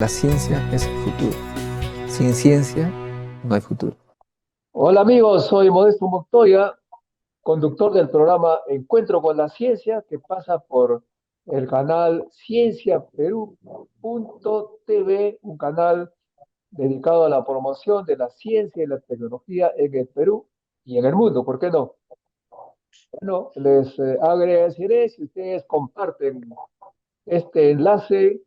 La ciencia es el futuro. Sin ciencia no hay futuro. Hola amigos, soy Modesto Montoya, conductor del programa Encuentro con la Ciencia, que pasa por el canal cienciaperú.tv, un canal dedicado a la promoción de la ciencia y la tecnología en el Perú y en el mundo, ¿por qué no? Bueno, les agradeceré si ustedes comparten este enlace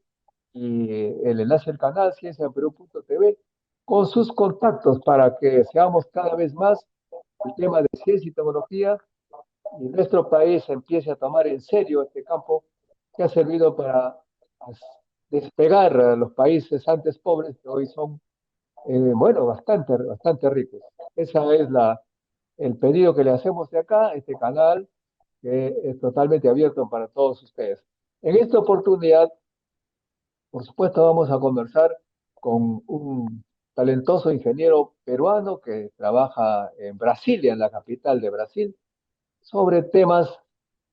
y el enlace al canal cienciaperú.tv con sus contactos para que seamos cada vez más el tema de ciencia y tecnología y nuestro país empiece a tomar en serio este campo que ha servido para despegar a los países antes pobres que hoy son, bueno, bastante ricos. Esa es el pedido que le hacemos de acá, este canal que es totalmente abierto para todos ustedes. En esta oportunidad, por supuesto, vamos a conversar con un talentoso ingeniero peruano que trabaja en Brasilia, en la capital de Brasil, sobre temas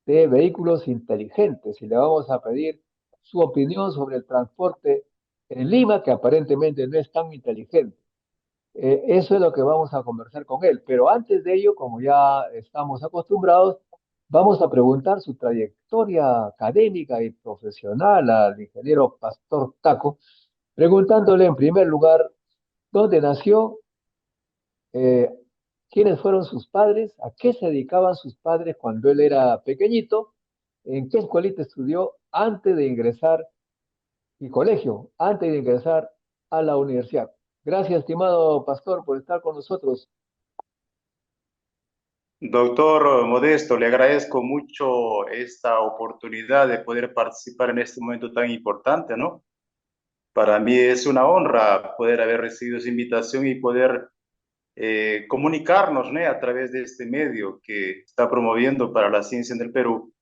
de vehículos inteligentes y le vamos a pedir su opinión sobre el transporte en Lima, que aparentemente no es tan inteligente. Eso es lo que vamos a conversar con él. Pero antes de ello, como ya estamos acostumbrados, vamos a preguntar su trayectoria académica y profesional al ingeniero Pastor Taco, preguntándole en primer lugar dónde nació, eh, quiénes fueron sus padres, a qué se dedicaban sus padres cuando él era pequeñito, en qué escuelita estudió antes de ingresar y colegio, antes de ingresar a la universidad. Gracias, estimado pastor, por estar con nosotros. Doctor Modesto, le agradezco mucho esta oportunidad de poder participar en este momento tan importante, ¿no? Para mí es una honra poder haber recibido esa invitación y poder comunicarnos, ¿no? A través de este medio que está promoviendo para la ciencia en el Perú.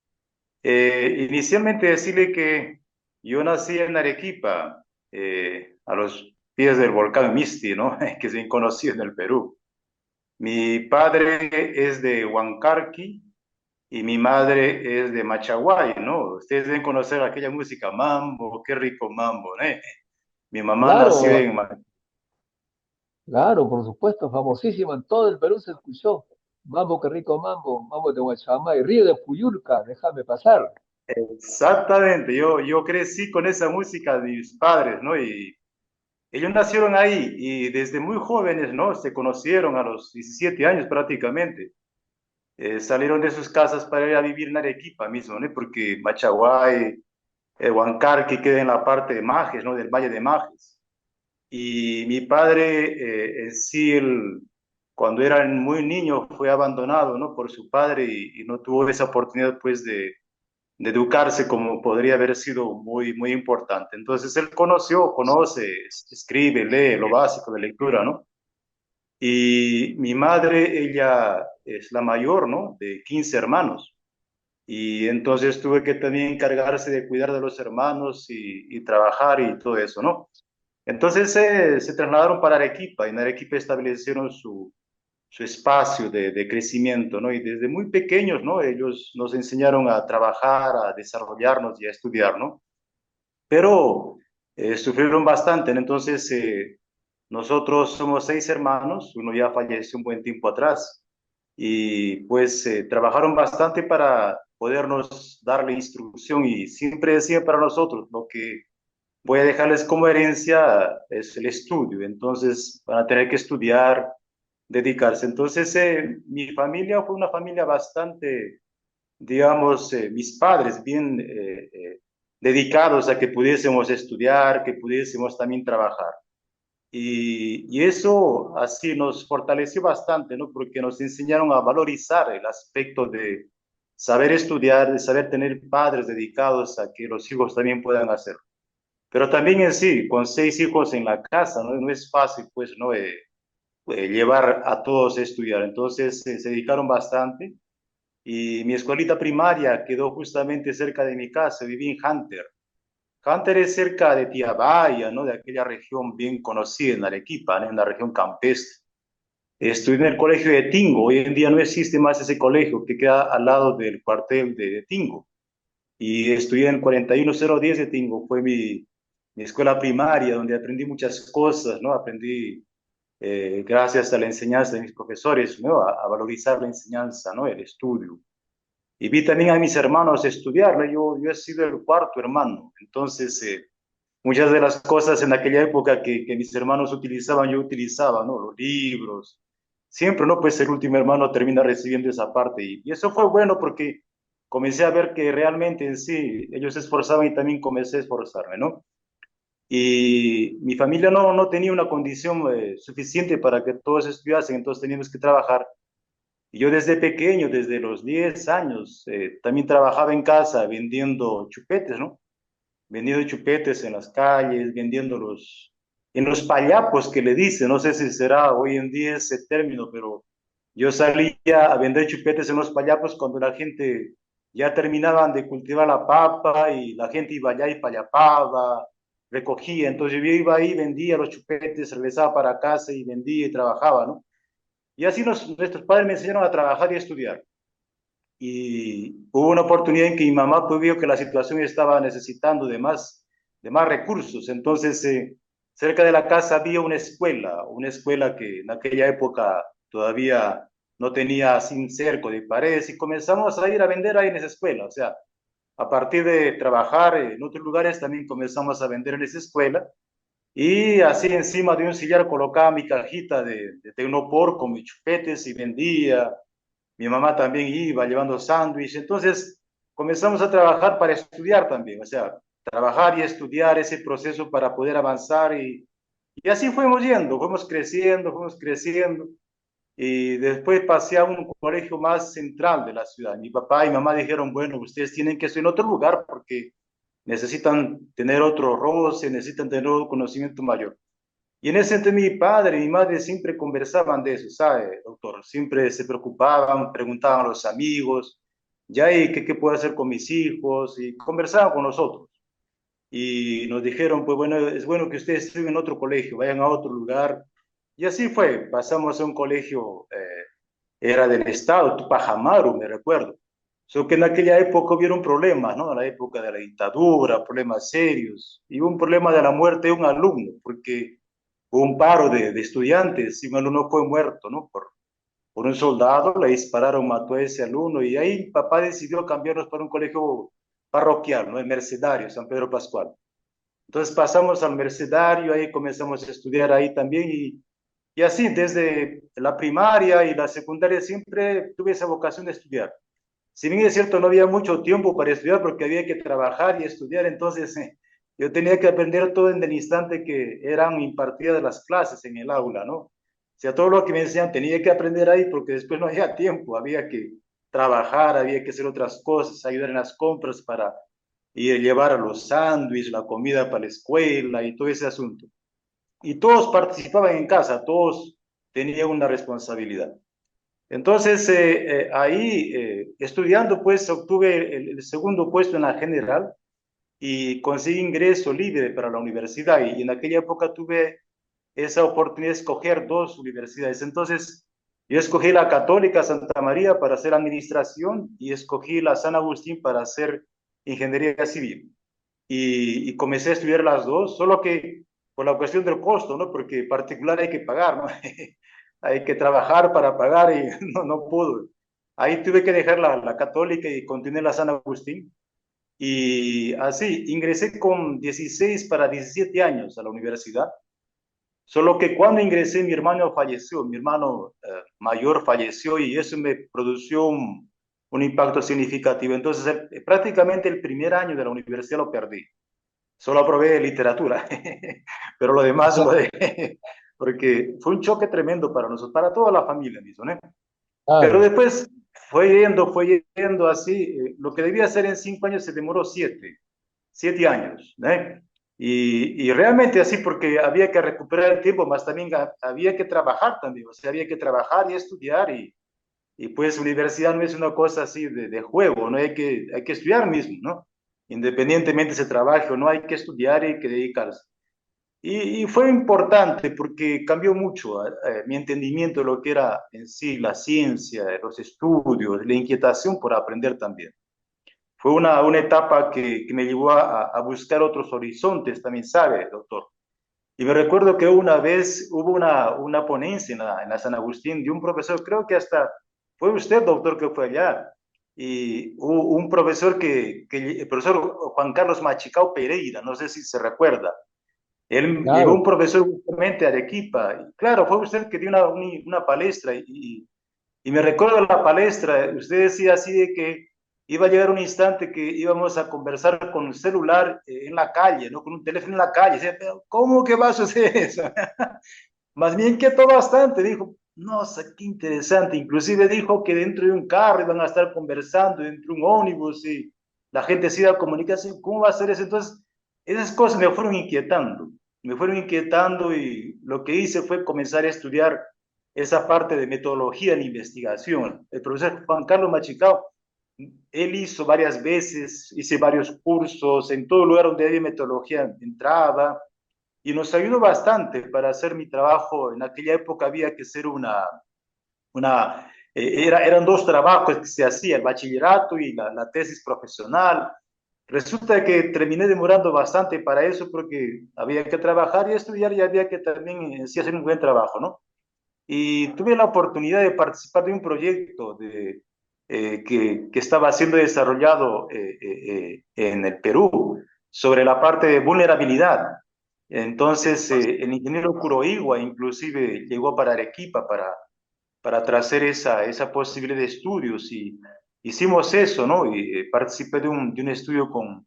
Inicialmente decirle que yo nací en Arequipa, a los pies del volcán Misti, ¿no? Que es bien conocido en el Perú. Mi padre es de Huancarqui y mi madre es de Machaguay, ¿no? Ustedes deben conocer aquella música, mambo, qué rico mambo, ¿no? Mi mamá nació Claro, en... claro, por supuesto, famosísimo, en todo el Perú se escuchó. Mambo, qué rico mambo, mambo de Guachamay, Río de Puyulca, déjame pasar. Exactamente, yo crecí con esa música de mis padres, ¿no? Y ellos nacieron ahí y desde muy jóvenes, ¿no? Se conocieron a los 17 años prácticamente. Salieron de sus casas para ir a vivir en Arequipa mismo, ¿no? Porque Machaguay, Huancarque queda en la parte de Majes, ¿no? Del Valle de Majes. Y mi padre, en sí, cuando era muy niño, fue abandonado, ¿no? Por su padre y no tuvo esa oportunidad, pues, de educarse como podría haber sido muy importante. Entonces, él conoce, escribe, lee lo básico de lectura, ¿no? Y mi madre, ella es la mayor, ¿no? De 15 hermanos. Y entonces tuve que también encargarse de cuidar de los hermanos y trabajar y todo eso, ¿no? Entonces se trasladaron para Arequipa y en Arequipa establecieron su espacio de crecimiento, ¿no? Y desde muy pequeños, ¿no? Ellos nos enseñaron a trabajar, a desarrollarnos y a estudiar, ¿no? Pero sufrieron bastante, ¿no? Entonces nosotros somos 6 hermanos, uno ya falleció un buen tiempo atrás y pues trabajaron bastante para podernos dar la instrucción y siempre decían para nosotros lo que voy a dejarles como herencia es el estudio, entonces van a tener que estudiar, dedicarse. Entonces mi familia fue una familia bastante, digamos, mis padres bien dedicados a que pudiésemos estudiar, que pudiésemos también trabajar. Y eso así nos fortaleció bastante, ¿no? Porque nos enseñaron a valorizar el aspecto de saber estudiar, de saber tener padres dedicados a que los hijos también puedan hacerlo. Pero también en sí, con 6 hijos en la casa, ¿no? No es fácil, pues, ¿no? Llevar a todos a estudiar. Entonces, se dedicaron bastante. Y mi escuelita primaria quedó justamente cerca de mi casa, viví en Hunter. Hunter es cerca de Tiabaya, ¿no? De aquella región bien conocida en Arequipa, ¿no? En la región campestre. Estudié en el colegio de Tingo. Hoy en día no existe más ese colegio que queda al lado del cuartel de Tingo. Y estudié en el 41010 de Tingo. Fue mi escuela primaria, donde aprendí muchas cosas, ¿no? Aprendí, gracias a la enseñanza de mis profesores, ¿no? A valorizar la enseñanza, ¿no? El estudio. Y vi también a mis hermanos estudiar, ¿no? Yo he sido el cuarto hermano, entonces muchas de las cosas en aquella época que mis hermanos utilizaban, yo utilizaba, ¿no? Los libros, siempre, ¿no? Pues el último hermano termina recibiendo esa parte y eso fue bueno porque comencé a ver que realmente en sí ellos se esforzaban y también comencé a esforzarme, ¿no? Y mi familia no tenía una condición suficiente para que todos estudiasen, entonces teníamos que trabajar. Y yo desde pequeño, desde los 10 años, también trabajaba en casa vendiendo chupetes, ¿no? Vendiendo chupetes en las calles, vendiéndolos en los payapos que le dicen, no sé si será hoy en día ese término, pero yo salía a vender chupetes en los payapos cuando la gente ya terminaban de cultivar la papa y la gente iba allá y payapaba, recogía, entonces yo iba ahí, vendía los chupetes, regresaba para casa y vendía y trabajaba, ¿no? Y así nuestros padres me enseñaron a trabajar y a estudiar. Y hubo una oportunidad en que mi mamá pues, vio que la situación estaba necesitando de más recursos. Entonces, cerca de la casa había una escuela que en aquella época todavía no tenía sin cerco de paredes y comenzamos a ir a vender ahí en esa escuela. O sea, a partir de trabajar en otros lugares también comenzamos a vender en esa escuela y así encima de un sillar colocaba mi cajita de Tecnopor con mis chupetes y vendía. Mi mamá también iba llevando sándwich. Entonces comenzamos a trabajar para estudiar también, o sea, trabajar y estudiar ese proceso para poder avanzar y así fuimos yendo, fuimos creciendo. Y después pasé a un colegio más central de la ciudad. Mi papá y mamá dijeron, bueno, ustedes tienen que estar en otro lugar porque necesitan tener otro roce, necesitan tener un conocimiento mayor. Y en ese entonces mi padre y mi madre siempre conversaban de eso, ¿sabe, doctor? Siempre se preocupaban, preguntaban a los amigos, ya, ¿y qué puedo hacer con mis hijos? Y conversaban con nosotros. Y nos dijeron, pues bueno, es bueno que ustedes estén en otro colegio, vayan a otro lugar. Y así fue, pasamos a un colegio, era del Estado, Tupac Amaru, me recuerdo. Solo que en aquella época hubieron problemas, ¿no? En la época de la dictadura, problemas serios. Y hubo un problema de la muerte de un alumno, porque hubo un paro de estudiantes y un alumno fue muerto, ¿no? Por un soldado, le dispararon, mató a ese alumno y ahí papá decidió cambiarnos para un colegio parroquial, ¿no? El Mercedario, San Pedro Pascual. Entonces pasamos al Mercedario, ahí comenzamos a estudiar ahí también y así desde la primaria y la secundaria siempre tuve esa vocación de estudiar. Si bien es cierto, no había mucho tiempo para estudiar porque había que trabajar y estudiar, entonces yo tenía que aprender todo en el instante que eran impartidas las clases en el aula, ¿no? O sea, todo lo que me decían tenía que aprender ahí porque después no había tiempo, había que trabajar, había que hacer otras cosas, ayudar en las compras para ir a llevar a los sándwiches, la comida para la escuela y todo ese asunto. Y todos participaban en casa, todos tenían una responsabilidad. Entonces, ahí estudiando, pues obtuve el segundo puesto en la general y conseguí ingreso libre para la universidad. Y en aquella época tuve esa oportunidad de escoger dos universidades. Entonces, yo escogí la Católica Santa María para hacer administración y escogí la San Agustín para hacer ingeniería civil. Y comencé a estudiar las dos, solo que por la cuestión del costo, ¿no? Porque particular hay que pagar, ¿no? Hay que trabajar para pagar y no pudo. Ahí tuve que dejar la católica y continué la San Agustín. Y así, ingresé con 16 para 17 años a la universidad. Solo que cuando ingresé, mi hermano falleció, mi hermano mayor falleció y eso me produjo un impacto significativo. Entonces, prácticamente el primer año de la universidad lo perdí. Solo aprobé literatura, pero lo demás lo dejé, porque fue un choque tremendo para nosotros, para toda la familia mismo, ¿no? Pero Claro. después fue yendo así, lo que debía hacer en 5 años se demoró 7 años, ¿no? Y realmente así porque había que recuperar el tiempo, más también había que trabajar también, o sea, había que trabajar y estudiar y pues universidad no es una cosa así de juego, ¿no? Hay que estudiar mismo, ¿no? Independientemente se trabaje o no, hay que estudiar y hay que dedicarse. Y fue importante porque cambió mucho mi entendimiento de lo que era en sí la ciencia, los estudios, la inquietación por aprender también. fue una etapa que me llevó a buscar otros horizontes, también sabe, doctor. Y me recuerdo que una vez hubo una ponencia en la San Agustín de un profesor, creo que hasta fue usted, doctor, que fue allá, y hubo un profesor el profesor Juan Carlos Machicao Pereira, no sé si se recuerda. Él llegó un Claro. profesor justamente a Arequipa, y claro, fue usted que dio una palestra, y me recuerdo la palestra, usted decía así de que iba a llegar un instante que íbamos a conversar con un celular en la calle, ¿no? Con un teléfono en la calle. Decía, pero ¿cómo que va a suceder eso? Más bien que todo bastante, dijo, no, qué interesante. Inclusive dijo que dentro de un carro iban a estar conversando, dentro de un ómnibus y la gente se iba a comunicar. ¿Cómo va a ser eso? Entonces, esas cosas me fueron inquietando y lo que hice fue comenzar a estudiar esa parte de metodología en investigación. El profesor Juan Carlos Machicao, él hizo varias veces, hice varios cursos, en todo lugar donde había metodología entraba, y nos ayudó bastante para hacer mi trabajo. En aquella época había que hacer eran dos trabajos que se hacía, el bachillerato y la tesis profesional. Resulta que terminé demorando bastante para eso porque había que trabajar y estudiar y había que también sí, hacer un buen trabajo, ¿no? Y tuve la oportunidad de participar de un proyecto que estaba siendo desarrollado en el Perú sobre la parte de vulnerabilidad. Entonces, el ingeniero Kuroiwa inclusive llegó para Arequipa para traer esa posibilidad de estudios y hicimos eso, ¿no? Y participé de un estudio con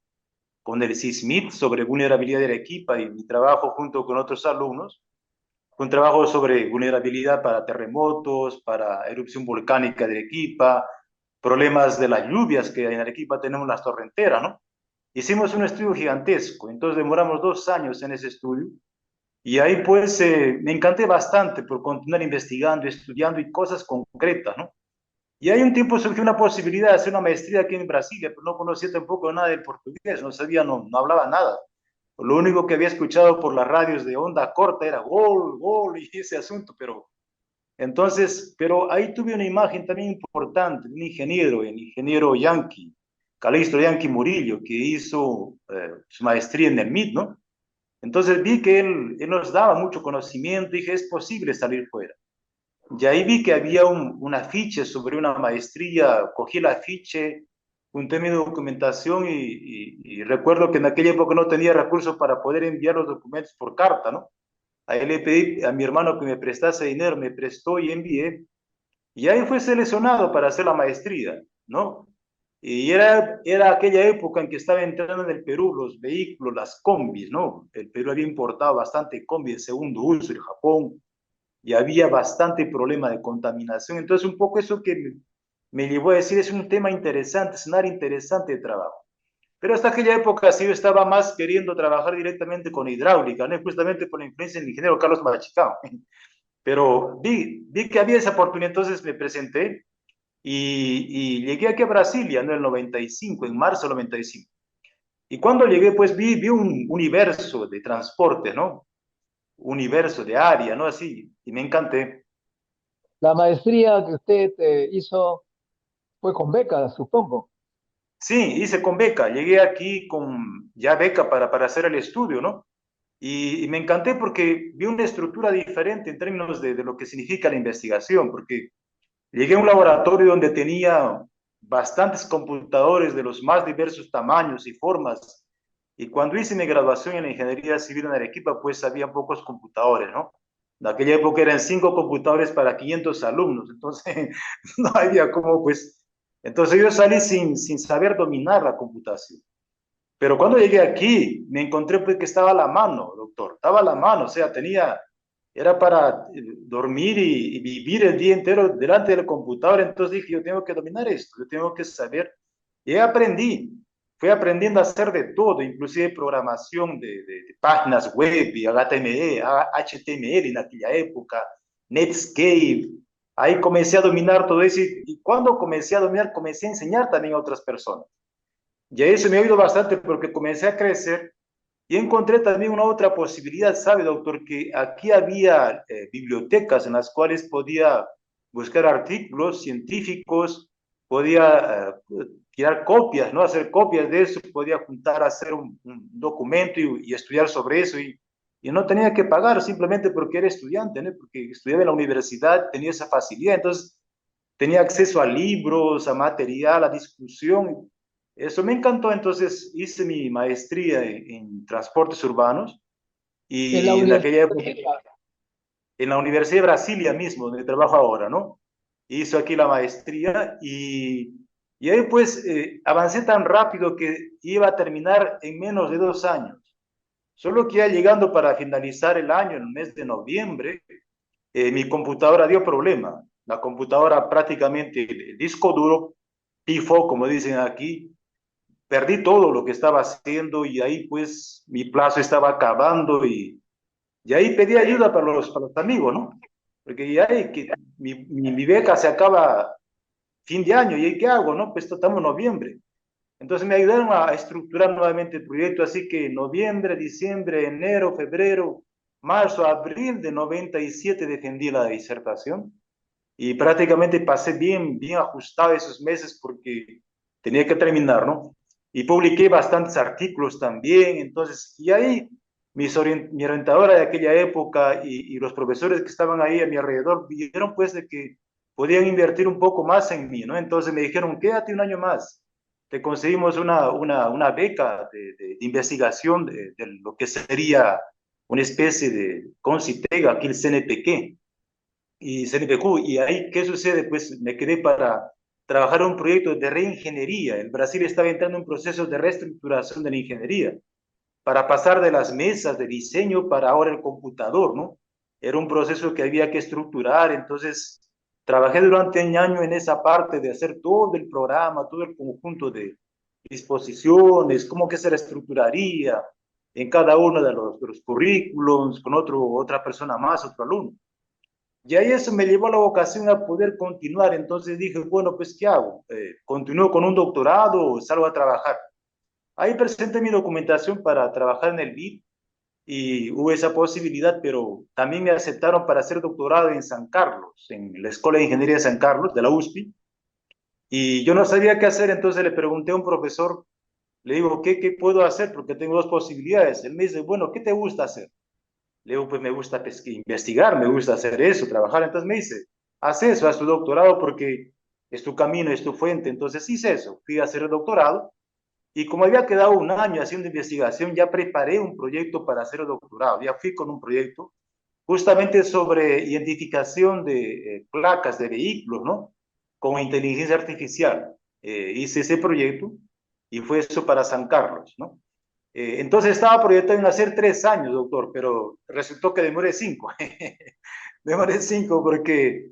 el CISMIT sobre vulnerabilidad de Arequipa y mi trabajo junto con otros alumnos fue un trabajo sobre vulnerabilidad para terremotos, para erupción volcánica de Arequipa, problemas de las lluvias que en Arequipa tenemos las torrenteras, ¿no? Hicimos un estudio gigantesco, entonces demoramos 2 años en ese estudio y ahí pues me encanté bastante por continuar investigando, estudiando y cosas concretas, ¿no? Y ahí un tiempo surgió una posibilidad de hacer una maestría aquí en Brasilia, pero no conocía tampoco nada del portugués, no sabía, no hablaba nada. Lo único que había escuchado por las radios de onda corta era gol, gol y ese asunto, pero ahí tuve una imagen también importante de un ingeniero, el ingeniero Yankee, Calixto Yankee Murillo, que hizo su maestría en el MIT, ¿no? Entonces vi que él nos daba mucho conocimiento y dije, es posible salir fuera. Y ahí vi que había un afiche sobre una maestría, cogí el afiche, junté mi documentación y recuerdo que en aquella época no tenía recursos para poder enviar los documentos por carta, ¿no? Ahí le pedí a mi hermano que me prestase dinero, me prestó y envié. Y ahí fue seleccionado para hacer la maestría, ¿no? Y era aquella época en que estaba entrando en el Perú los vehículos, las combis, ¿no? El Perú había importado bastante combi de segundo uso de Japón y había bastante problema de contaminación. Entonces, un poco eso que me llevó a decir, es un tema interesante, es un área interesante de trabajo. Pero hasta aquella época sí yo estaba más queriendo trabajar directamente con hidráulica, ¿no? Justamente por la influencia del ingeniero Carlos Machicao. Pero vi que había esa oportunidad, entonces me presenté y llegué aquí a Brasilia, ¿no? En el 95, en marzo del 95. Y cuando llegué, pues vi un universo de transporte, ¿no? Universo de área, ¿no? Así, y me encanté. La maestría que usted hizo fue con becas, supongo. Sí, hice con beca, llegué aquí con ya beca para hacer el estudio, ¿no? Y me encanté porque vi una estructura diferente en términos de lo que significa la investigación, porque llegué a un laboratorio donde tenía bastantes computadores de los más diversos tamaños y formas, y cuando hice mi graduación en la ingeniería civil en Arequipa, pues había pocos computadores, ¿no? En aquella época eran 5 computadores para 500 alumnos, entonces no había cómo, pues, entonces yo salí sin saber dominar la computación. Pero cuando llegué aquí, me encontré pues que estaba a la mano, doctor, estaba a la mano, o sea, era para dormir y vivir el día entero delante del computador, entonces dije, yo tengo que dominar esto, yo tengo que saber, y fui aprendiendo a hacer de todo, inclusive programación de páginas web, y HTML, HTML en aquella época, Netscape, ahí comencé a dominar todo eso, y cuando comencé a dominar, comencé a enseñar también a otras personas. Y eso me ha ayudado bastante porque comencé a crecer y encontré también una otra posibilidad, ¿sabe, doctor? Que aquí había bibliotecas en las cuales podía buscar artículos científicos, podía tirar copias, ¿no? Hacer copias de eso, podía juntar, hacer un documento y estudiar sobre eso y no tenía que pagar simplemente porque era estudiante, ¿no? Porque estudiaba en la universidad, tenía esa facilidad, entonces tenía acceso a libros, a material, a discusión. Eso me encantó, entonces hice mi maestría en transportes urbanos En la y en aquella época universidad. en la Universidad de Brasilia mismo, donde trabajo ahora, ¿no? Hizo aquí la maestría y ahí pues avancé tan rápido que iba a terminar en menos de 2 años. Solo que ya llegando para finalizar el año, en el mes de noviembre, mi computadora dio problema. La computadora prácticamente, el disco duro, pifó, como dicen aquí, perdí todo lo que estaba haciendo y ahí pues mi plazo estaba acabando y ahí pedí ayuda para los amigos, ¿no? Porque ya hay que, mi beca se acaba fin de año, ¿y ahí qué hago, no? Pues estamos en noviembre. Entonces me ayudaron a estructurar nuevamente el proyecto, así que noviembre, diciembre, enero, febrero, marzo, abril de 97 defendí la disertación y prácticamente pasé bien ajustado esos meses porque tenía que terminar, ¿no? Y publiqué bastantes artículos también, entonces, y ahí mi orientadora de aquella época y los profesores que estaban ahí a mi alrededor vieron pues de que podían invertir un poco más en mí, ¿no? Entonces me dijeron, quédate un año más, te conseguimos una beca de investigación de lo que sería una especie de CONCITEG, aquí el CNPq, y CNPq. Y ahí, ¿qué sucede? Pues me quedé para trabajar en un proyecto de reingeniería. El Brasil estaba entrando en un proceso de reestructuración de la ingeniería para pasar de las mesas de diseño para ahora el computador, ¿no? Era un proceso que había que estructurar, entonces trabajé durante un año en esa parte de hacer todo el programa, todo el conjunto de disposiciones, cómo que se reestructuraría en cada uno de los currículums, con otra persona más, otro alumno. Y ahí eso me llevó a la vocación a poder continuar. Entonces dije, bueno, pues ¿qué hago? ¿Continúo con un doctorado o salgo a trabajar? Ahí presenté mi documentación para trabajar en el BID y hubo esa posibilidad, pero también me aceptaron para hacer doctorado en San Carlos, en la Escuela de Ingeniería de San Carlos, de la USP. Y yo no sabía qué hacer, entonces le pregunté a un profesor, le digo, ¿qué puedo hacer? Porque tengo dos posibilidades. Él me dice, bueno, ¿qué te gusta hacer? Le digo, pues me gusta investigar, me gusta hacer eso, trabajar. Entonces me dice, haz eso, haz tu doctorado porque es tu camino, es tu fuente. Entonces hice eso, fui a hacer el doctorado y como había quedado un año haciendo investigación, ya preparé un proyecto para hacer el doctorado. Ya fui con un proyecto justamente sobre identificación de placas de vehículos, ¿no? Con inteligencia artificial. Hice ese proyecto y fue eso para San Carlos, ¿no? Entonces estaba proyectado en hacer 3 años, doctor, pero resultó que demoré 5. Demoré 5 porque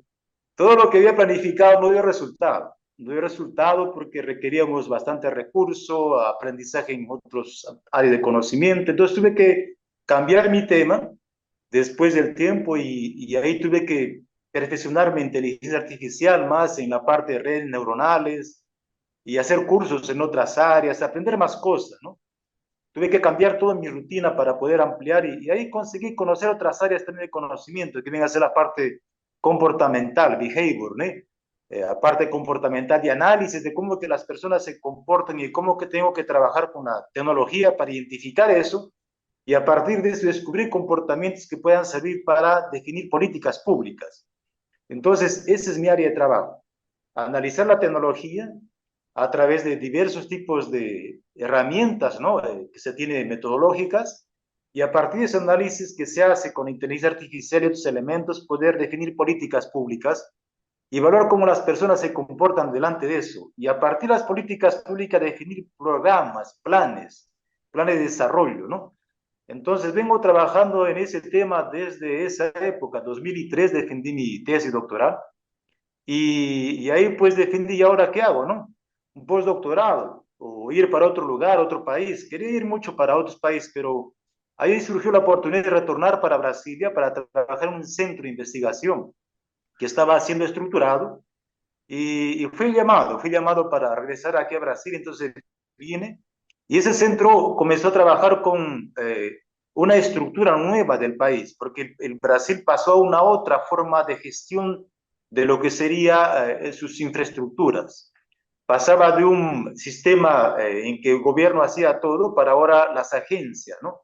todo lo que había planificado no dio resultado. No dio resultado porque requeríamos bastante recurso, aprendizaje en otros áreas de conocimiento. Entonces tuve que cambiar mi tema después del tiempo y ahí tuve que perfeccionarme en inteligencia artificial más en la parte de redes neuronales y hacer cursos en otras áreas, aprender más cosas, ¿no? Tuve que cambiar toda mi rutina para poder ampliar y ahí conseguí conocer otras áreas también de conocimiento, que viene a ser la parte comportamental, behavior, ¿no? La parte comportamental de análisis de cómo que las personas se comportan y cómo que tengo que trabajar con la tecnología para identificar eso y a partir de eso descubrir comportamientos que puedan servir para definir políticas públicas. Entonces, ese es mi área de trabajo, analizar la tecnología a través de diversos tipos de herramientas, ¿no? Que se tienen metodológicas, y a partir de ese análisis que se hace con inteligencia artificial y otros elementos, poder definir políticas públicas y evaluar cómo las personas se comportan delante de eso. Y a partir de las políticas públicas, definir programas, planes de desarrollo, ¿no? Entonces vengo trabajando en ese tema desde esa época, 2003 defendí mi tesis doctoral y ahí pues defendí, ¿y ahora qué hago, no? Un postdoctorado o ir para otro lugar, otro país. Quería ir mucho para otros países, pero ahí surgió la oportunidad de retornar para Brasilia para trabajar en un centro de investigación que estaba siendo estructurado y fui llamado para regresar aquí a Brasil, entonces vine y ese centro comenzó a trabajar con una estructura nueva del país, porque el Brasil pasó a una otra forma de gestión de lo que sería sus infraestructuras. pasaba de un sistema en que el gobierno hacía todo para ahora las agencias, ¿no?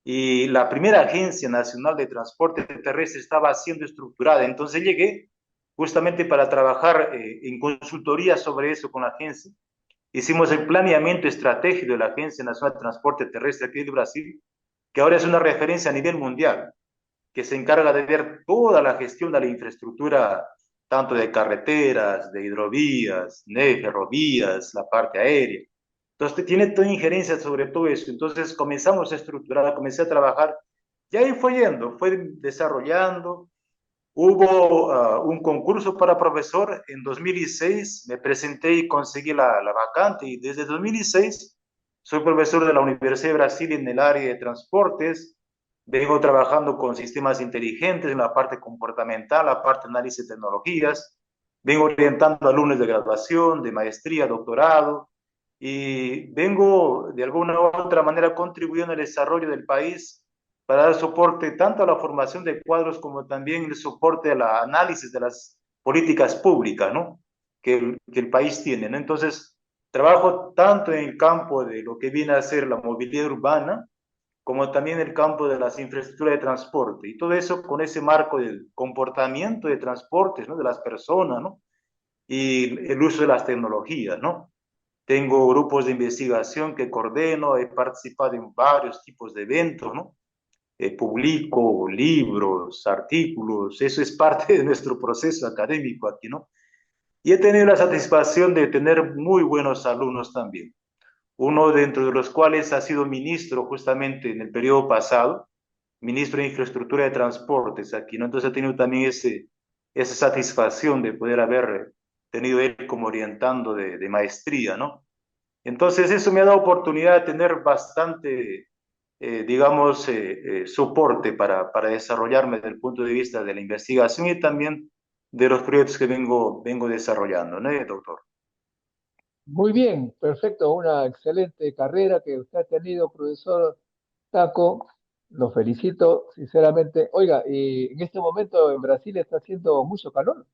Y la primera Agencia Nacional de Transporte Terrestre estaba siendo estructurada. Entonces llegué justamente para trabajar en consultoría sobre eso con la agencia. Hicimos el planeamiento estratégico de la Agencia Nacional de Transporte Terrestre aquí de Brasil, que ahora es una referencia a nivel mundial, que se encarga de ver toda la gestión de la infraestructura, tanto de carreteras, de hidrovías, de ferrovías, la parte aérea. Entonces, tiene toda injerencia sobre todo eso. Entonces, comenzamos a estructurar, comencé a trabajar, y ahí fue yendo, fue desarrollando. Hubo un concurso para profesor en 2006, me presenté y conseguí la vacante, y desde 2006 soy profesor de la Universidad de Brasil en el área de transportes. Vengo trabajando con sistemas inteligentes en la parte comportamental, la parte de análisis de tecnologías. Vengo orientando alumnos de graduación, de maestría, doctorado, y vengo de alguna u otra manera contribuyendo al desarrollo del país para dar soporte tanto a la formación de cuadros como también el soporte al análisis de las políticas públicas, ¿no? Que el país tiene, ¿no? Entonces, trabajo tanto en el campo de lo que viene a ser la movilidad urbana, como también en el campo de las infraestructuras de transporte, y todo eso con ese marco del comportamiento de transportes, ¿no? De las personas, ¿no? Y el uso de las tecnologías, ¿no? Tengo grupos de investigación que coordeno, he participado en varios tipos de eventos, ¿no? Publico libros, artículos, eso es parte de nuestro proceso académico aquí, ¿no? Y he tenido la satisfacción de tener muy buenos alumnos también. Uno dentro de los cuales ha sido ministro justamente en el periodo pasado, ministro de Infraestructura de Transportes aquí, ¿no? Entonces he tenido también esa satisfacción de poder haber tenido él como orientando de maestría, ¿no? Entonces eso me ha dado oportunidad de tener bastante digamos, soporte para desarrollarme desde el punto de vista de la investigación y también de los proyectos que vengo desarrollando, ¿no, doctor? Muy bien, perfecto, una excelente carrera que usted ha tenido, profesor Taco. Lo felicito, sinceramente. Oiga, y en este momento en Brasil está haciendo mucho calor.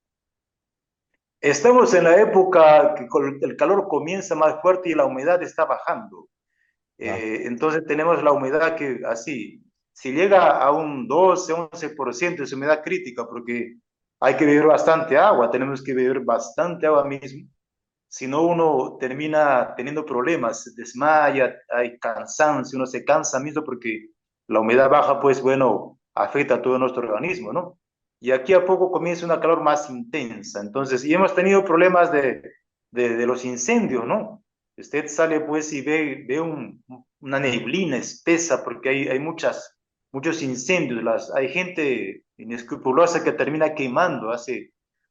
Estamos en la época que el calor comienza más fuerte y la humedad está bajando. Ah, Entonces tenemos la humedad que así, si llega a un 12, 11% es humedad crítica porque hay que beber bastante agua, tenemos que beber bastante agua mismo. Si no, uno termina teniendo problemas, se desmaya, hay cansancio, uno se cansa mismo porque la humedad baja, pues bueno, afecta a todo nuestro organismo, ¿no? Y aquí a poco comienza una calor más intensa, entonces, y hemos tenido problemas de los incendios, ¿no? Usted sale pues y ve una neblina espesa porque hay muchos incendios, hay gente inescrupulosa que termina quemando,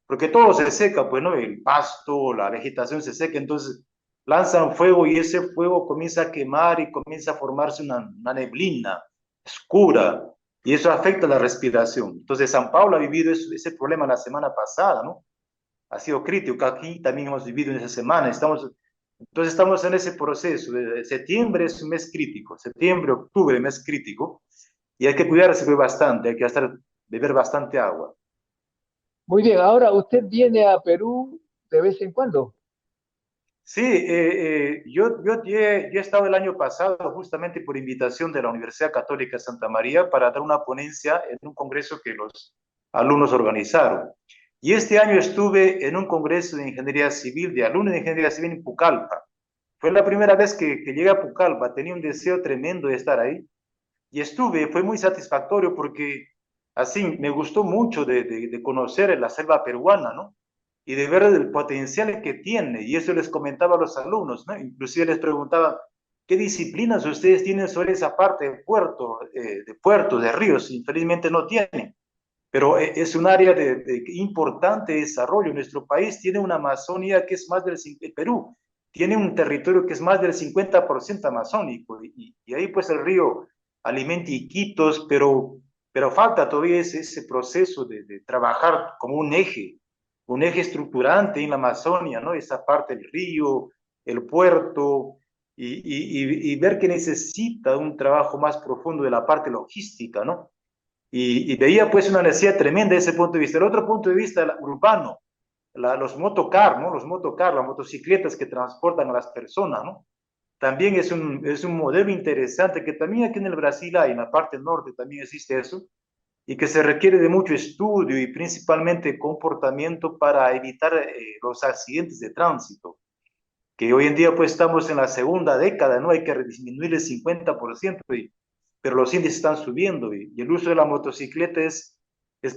porque todo se seca, pues, ¿no? El pasto, la vegetación se seca, entonces lanzan fuego y ese fuego comienza a quemar y comienza a formarse una neblina oscura y eso afecta la respiración. Entonces, San Pablo ha vivido ese problema la semana pasada, ¿no? Ha sido crítico, aquí también hemos vivido en esa semana, entonces estamos en ese proceso. Septiembre es un mes crítico, septiembre, octubre, mes crítico, y hay que cuidarse bastante, hay que beber bastante agua. muy bien, ahora usted viene a Perú de vez en cuando. Sí, yo he estado el año pasado justamente por invitación de la Universidad Católica de Santa María para dar una ponencia en un congreso que los alumnos organizaron. Y este año estuve en un congreso de ingeniería civil, de alumnos de ingeniería civil en Pucallpa. Fue la primera vez que llegué a Pucallpa, tenía un deseo tremendo de estar ahí. Y estuve, fue muy satisfactorio porque así me gustó mucho de conocer la selva peruana, ¿no? Y de ver el potencial que tiene. Y eso les comentaba a los alumnos, ¿no? Inclusive les preguntaba, ¿qué disciplinas ustedes tienen sobre esa parte de puertos, de ríos? Infelizmente no tienen, pero es un área de importante desarrollo. Nuestro país tiene una Amazonía que es más el Perú tiene un territorio que es más del 50% amazónico, y ahí pues el río alimenta Iquitos, pero falta todavía ese proceso de trabajar como un eje estructurante en la Amazonia, ¿no? Esa parte del río, el puerto, y ver que necesita un trabajo más profundo de la parte logística, ¿no? Y veía pues una necesidad tremenda desde ese punto de vista. El otro punto de vista urbano, los motocar, ¿no? Los motocar, las motocicletas que transportan a las personas, ¿no? También es un modelo interesante que también aquí en el Brasil hay, en la parte norte también existe eso, y que se requiere de mucho estudio y principalmente comportamiento para evitar los accidentes de tránsito, que hoy en día pues estamos en la segunda década, ¿no? Hay que disminuir el 50%, pero los índices están subiendo y el uso de la motocicleta es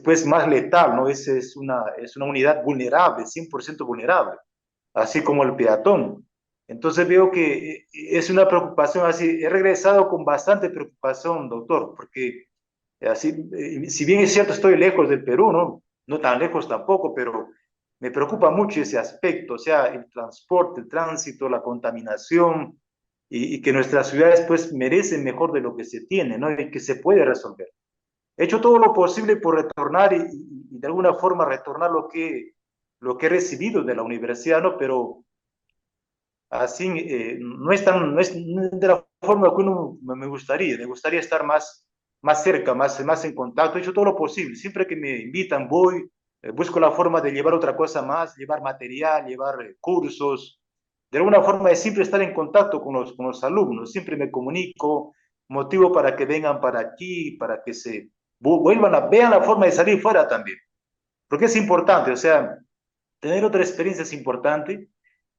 pues más letal, ¿no? Es una unidad vulnerable, 100% vulnerable, así como el peatón. Entonces veo que es una preocupación así. He regresado con bastante preocupación, doctor, porque así, si bien es cierto, estoy lejos del Perú, ¿no? No tan lejos tampoco, pero me preocupa mucho ese aspecto, o sea, el transporte, el tránsito, la contaminación y que nuestras ciudades pues merecen mejor de lo que se tiene, ¿no? Y que se puede resolver. He hecho todo lo posible por retornar y de alguna forma retornar lo que he recibido de la universidad, ¿no? Pero así no es de la forma que uno me gustaría estar más cerca, más en contacto. He hecho todo lo posible, siempre que me invitan voy, busco la forma de llevar otra cosa más, llevar material, llevar cursos, de alguna forma es siempre estar en contacto con los alumnos, siempre me comunico, motivo para que vengan para aquí, para que se vuelvan vean la forma de salir fuera también, porque es importante, o sea, tener otra experiencia es importante.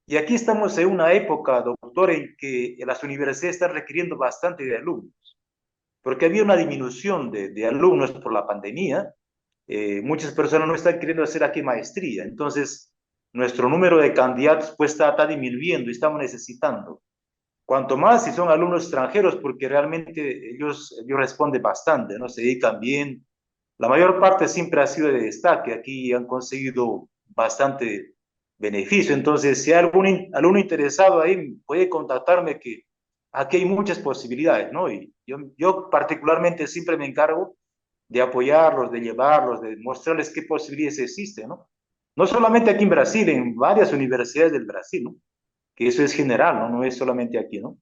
Y aquí estamos en una época, doctor, en que las universidades están requiriendo bastante de alumnos, porque había una disminución de alumnos por la pandemia. Muchas personas no están queriendo hacer aquí maestría, entonces nuestro número de candidatos pues está disminuyendo y estamos necesitando. Cuanto más si son alumnos extranjeros, porque realmente ellos responden bastante, ¿no? Se dedican bien. La mayor parte siempre ha sido de destaque, aquí han conseguido bastante beneficio. Entonces, si hay algún alumno interesado ahí, puede contactarme que aquí hay muchas posibilidades, ¿no? Y yo particularmente siempre me encargo de apoyarlos, de llevarlos, de mostrarles qué posibilidades existen, ¿no? No solamente aquí en Brasil, en varias universidades del Brasil, ¿no? Que eso es general, ¿no? No es solamente aquí, ¿no?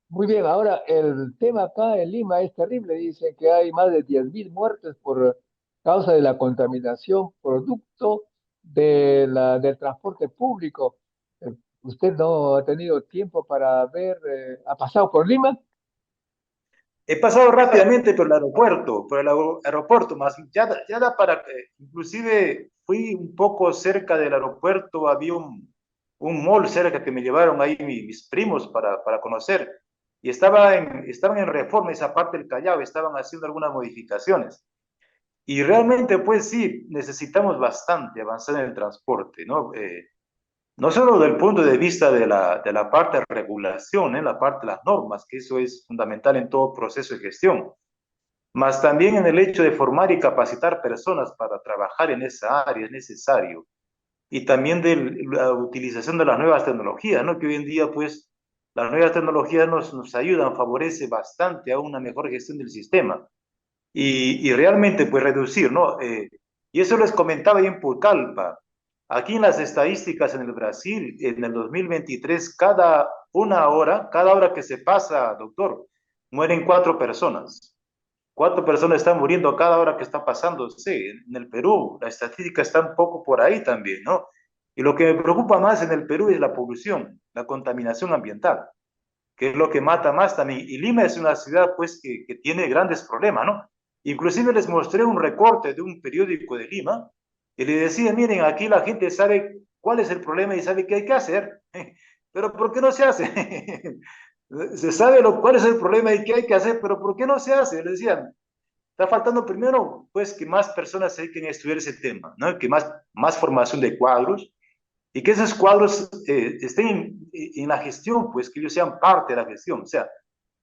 Muy bien, ahora el tema acá en Lima es terrible. Dicen que hay más de 10.000 muertes por causa de la contaminación producto del transporte público. ¿Usted no ha tenido tiempo para ver, ha pasado por Lima? He pasado rápidamente por el aeropuerto, más ya da para, inclusive fui un poco cerca del aeropuerto, había un mall cerca que me llevaron ahí mis primos para conocer, y estaban en Reforma, esa parte del Callao, estaban haciendo algunas modificaciones. Y realmente, pues sí, necesitamos bastante avanzar en el transporte, ¿no? No solo del punto de vista de la parte de regulación, la parte de las normas, que eso es fundamental en todo proceso de gestión, más también en el hecho de formar y capacitar personas para trabajar en esa área es necesario. Y también de la utilización de las nuevas tecnologías, ¿no? Que hoy en día, pues, las nuevas tecnologías nos ayudan, favorece bastante a una mejor gestión del sistema y realmente pues reducir, ¿no? Y eso les comentaba ahí en Pucallpa. Aquí en las estadísticas en el Brasil, en el 2023, cada hora que se pasa, doctor, mueren 4 personas. 4 personas están muriendo cada hora que está pasando. Sí, en el Perú, la estadística está un poco por ahí también, ¿no? Y lo que me preocupa más en el Perú es la polución, la contaminación ambiental, que es lo que mata más también. Y Lima es una ciudad, pues, que tiene grandes problemas, ¿no? Inclusive les mostré un recorte de un periódico de Lima y le decía, miren, aquí la gente sabe cuál es el problema y sabe qué hay que hacer, pero ¿por qué no se hace? Se sabe cuál es el problema y qué hay que hacer, pero ¿por qué no se hace? Le decían, está faltando primero, pues, que más personas se dediquen a estudiar ese tema, ¿no? Que más formación de cuadros, y que esos cuadros estén en la gestión, pues que ellos sean parte de la gestión, o sea,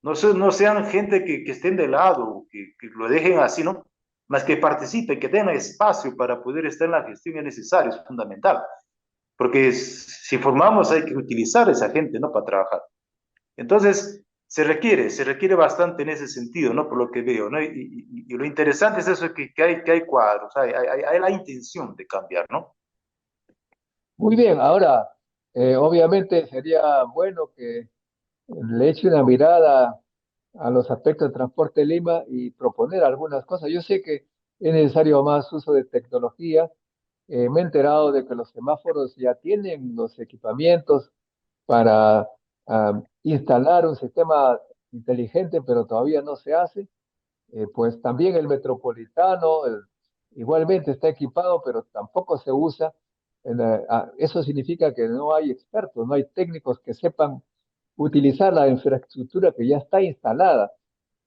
no sean gente que estén de lado, que lo dejen así, ¿no? Más que participen, que tengan espacio para poder estar en la gestión es necesario, es fundamental, porque si formamos hay que utilizar a esa gente, ¿no? Para trabajar. Entonces, se requiere bastante en ese sentido, ¿no? Por lo que veo, ¿no? Y lo interesante es eso, que hay cuadros, hay la intención de cambiar, ¿no? Muy bien, ahora, obviamente sería bueno que le eche una mirada a los aspectos de transporte de Lima y proponer algunas cosas. Yo sé que es necesario más uso de tecnología, me he enterado de que los semáforos ya tienen los equipamientos para instalar un sistema inteligente, pero todavía no se hace. Pues también el metropolitano igualmente está equipado, pero tampoco se usa. Eso significa que no hay expertos, no hay técnicos que sepan utilizar la infraestructura que ya está instalada.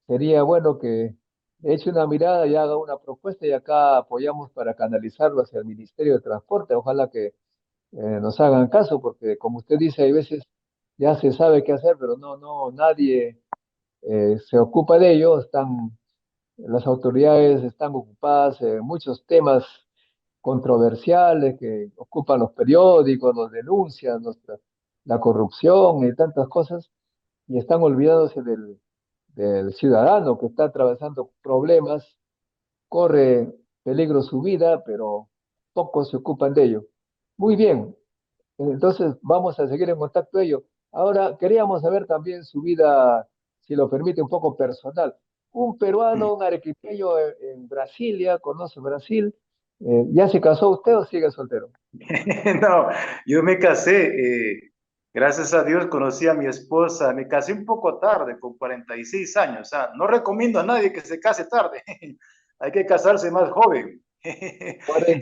Sería bueno que eche una mirada y haga una propuesta y acá apoyamos para canalizarlo hacia el Ministerio de Transporte. Ojalá que nos hagan caso, porque como usted dice, hay veces ya se sabe qué hacer, pero nadie se ocupa de ello. Las autoridades están ocupadas en muchos temas controversiales que ocupan los periódicos, los denuncian, la corrupción y tantas cosas, y están olvidándose del ciudadano que está atravesando problemas, corre peligro su vida, pero pocos se ocupan de ello. Muy bien, entonces vamos a seguir en contacto de ello. Ahora, queríamos saber también su vida, si lo permite, un poco personal. Un peruano, un arequipeño en Brasilia, conoce Brasil. ¿Ya se casó usted o sigue soltero? No, yo me casé, gracias a Dios conocí a mi esposa, me casé un poco tarde, con 46 años. No recomiendo a nadie que se case tarde, hay que casarse más joven.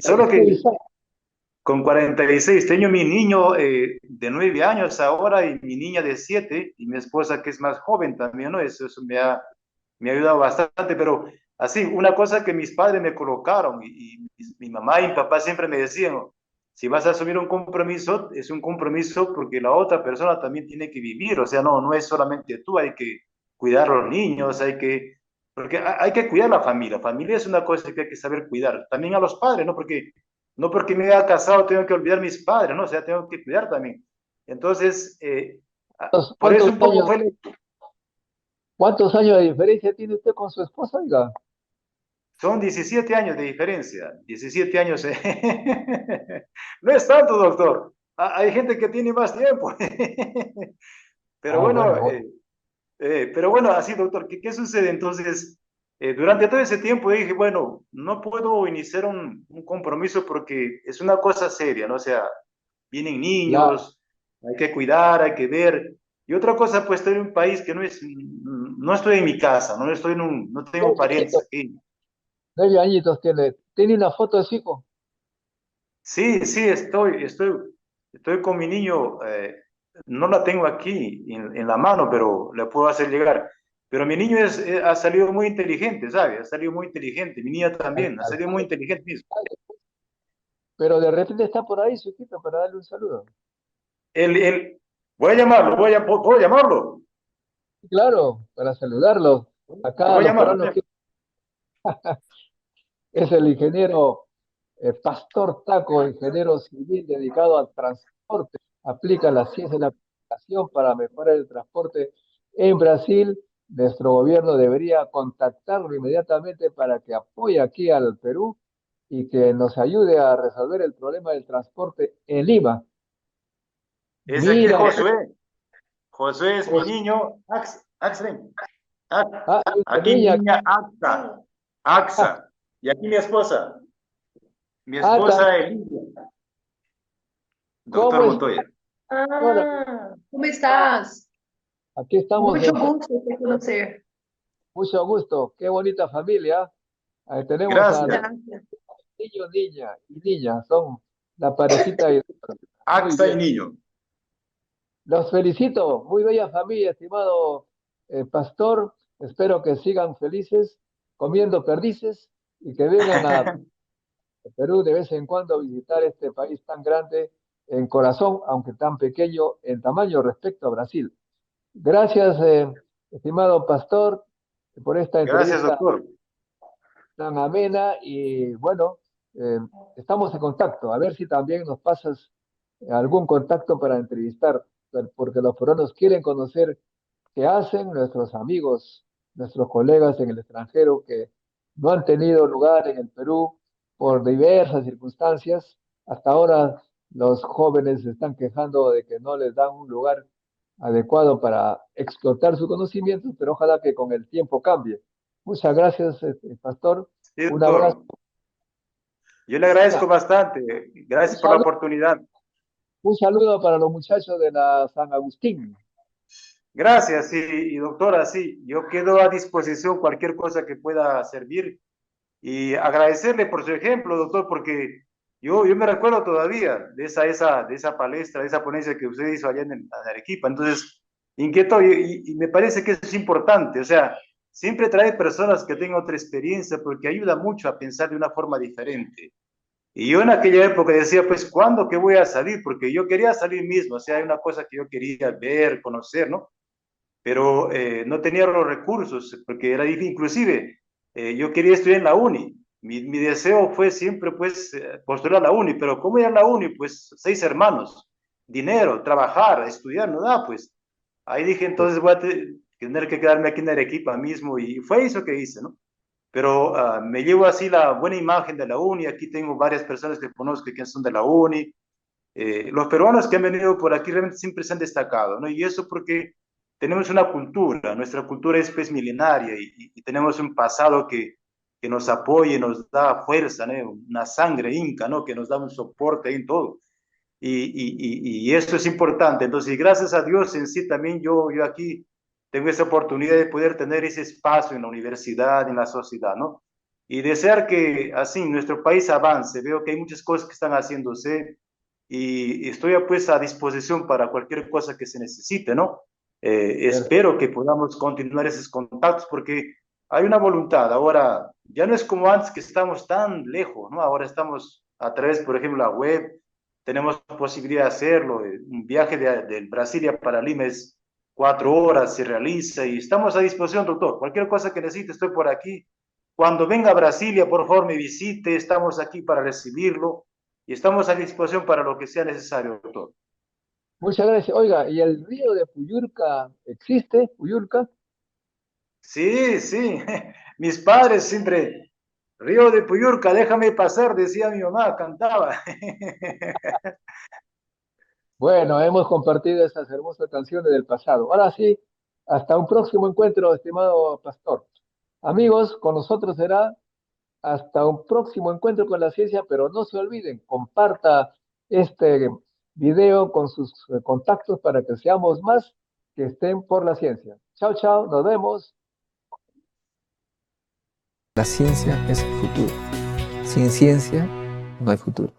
Solo que 46 años. con 46 tengo mi niño de 9 años ahora y mi niña de 7 y mi esposa que es más joven también, ¿no? Eso me ha ayudado bastante, pero así, una cosa que mis padres me colocaron y mi mamá y mi papá siempre me decían, si vas a asumir un compromiso, es un compromiso porque la otra persona también tiene que vivir, o sea, no es solamente tú, hay que cuidar a los niños, porque hay que cuidar la familia es una cosa que hay que saber cuidar, también a los padres, ¿no? Porque no porque me haya casado tengo que olvidar mis padres, ¿no? O sea, tengo que cuidar también. Entonces, por eso ¿Cuántos un poco años, fue, cuántos años de diferencia tiene usted con su esposa, oiga? son 17 años de diferencia, 17 años. No es tanto, doctor. Hay gente que tiene más tiempo. Pero Ah, bueno, bueno, bueno. pero bueno, así, doctor, ¿qué sucede? Entonces, durante todo ese tiempo dije, bueno, no puedo iniciar un compromiso porque es una cosa seria, ¿no? O sea, vienen Claro. niños, hay que cuidar, hay que ver. Y otra cosa, pues estoy en un país que no estoy en mi casa, no tengo 9 parientes añitos, aquí. 9 añitos tiene. ¿Tiene una foto de su hijo? Sí, sí, estoy con mi niño, no la tengo aquí en la mano, pero la puedo hacer llegar. Pero mi niño ha salido muy inteligente, ¿sabes? Ha salido muy inteligente. Mi niña también, ha Al salido muy padre. inteligente mismo. Pero de repente está por ahí su hijito para darle un saludo. Voy a llamarlo, ¿puedo llamarlo? Claro, para saludarlo. Lo Acá voy a los llamar. peruanos es el ingeniero Pastor Taco, ingeniero civil dedicado al transporte. Aplica la ciencia de la aplicación para mejorar el transporte en Brasil. Nuestro gobierno debería contactarlo inmediatamente para que apoye aquí al Perú y que nos ayude a resolver el problema del transporte en Lima. Es aquí Mira, Josué. Josué es mi José, niño. Axel. hay una Aquí mi niña. niña Axa. Axa. Y aquí mi esposa. Mi También, esposa Emilia. ¿cómo Doctor está, Montoya. señora? ¿Cómo estás? Aquí estamos Mucho en gusto de conocer. mucho gusto. Qué bonita familia. Ahí tenemos a Gracias. Gracias. niño, niña y niña. Son la parejita. Muy Axa y bien. niño. Los felicito. Muy bella familia, estimado pastor. Espero que sigan felices comiendo perdices y que vengan a Perú de vez en cuando a visitar este país tan grande en corazón, aunque tan pequeño en tamaño respecto a Brasil. Gracias, estimado pastor, por esta Gracias, entrevista doctor. tan amena y bueno, eh, estamos en contacto. A ver si también nos pasas algún contacto para entrevistar, porque los peruanos quieren conocer qué hacen nuestros amigos, nuestros colegas en el extranjero que no han tenido lugar en el Perú por diversas circunstancias. Hasta ahora los jóvenes se están quejando de que no les dan un lugar adecuado para explotar su conocimiento, pero ojalá que con el tiempo cambie. Muchas gracias, pastor. Sí, Un abrazo. doctor. Yo le agradezco bastante. Un Gracias por la saludo, oportunidad. un saludo para los muchachos de la San Agustín. Gracias, y doctora, sí, yo quedo a disposición cualquier cosa que pueda servir y agradecerle por su ejemplo, doctor, porque yo me recuerdo todavía de esa palestra, de esa ponencia que usted hizo allá en Arequipa. Entonces, inquieto y me parece que eso es importante. O sea, siempre trae personas que tengan otra experiencia porque ayuda mucho a pensar de una forma diferente. Y yo en aquella época decía, pues, ¿cuándo que voy a salir? Porque yo quería salir mismo, o sea, hay una cosa que yo quería ver, conocer, ¿no? Pero no tenía los recursos, porque era difícil, inclusive yo quería estudiar en la uni, mi deseo fue siempre pues postular a la uni, pero ¿cómo ir a la uni? Pues 6 hermanos, dinero, trabajar, estudiar, no da, pues. Ahí dije, entonces voy a tener que quedarme aquí en Arequipa mismo, y fue eso que hice, ¿no? Pero me llevo así la buena imagen de la uni, aquí tengo varias personas que conozco que son de la uni, los peruanos que han venido por aquí realmente siempre se han destacado, ¿no? Y eso porque tenemos una cultura, nuestra cultura es pues milenaria y tenemos un pasado que nos apoya y nos da fuerza, ¿no? Una sangre inca, ¿no? Que nos da un soporte en todo. Y eso es importante. Entonces, gracias a Dios en sí también yo aquí tengo esa oportunidad de poder tener ese espacio en la universidad, en la sociedad, ¿no? Y desear que así nuestro país avance. Veo que hay muchas cosas que están haciéndose y estoy pues a disposición para cualquier cosa que se necesite, ¿no? Espero que podamos continuar esos contactos porque hay una voluntad. Ahora, ya no es como antes que estamos tan lejos, ¿no? Ahora estamos a través, por ejemplo, la web, tenemos posibilidad de hacerlo. Un viaje de Brasilia para Lima es 4 horas, se realiza y estamos a disposición, doctor. Cualquier cosa que necesite, estoy por aquí. Cuando venga a Brasilia, por favor, me visite, estamos aquí para recibirlo y estamos a disposición para lo que sea necesario, doctor. Muchas gracias. Oiga, ¿y el río de Puyurca existe? ¿Puyurca? Sí, sí, mis padres siempre, Río de Puyurca, déjame pasar, decía mi mamá, cantaba. Bueno, hemos compartido esas hermosas canciones del pasado. Ahora sí, hasta un próximo encuentro, estimado pastor. Amigos, con nosotros será hasta un próximo encuentro con la ciencia, pero no se olviden, comparta este video con sus contactos para que seamos más que estén por la ciencia. Chao, chao, nos vemos. La ciencia es el futuro. Sin ciencia no hay futuro.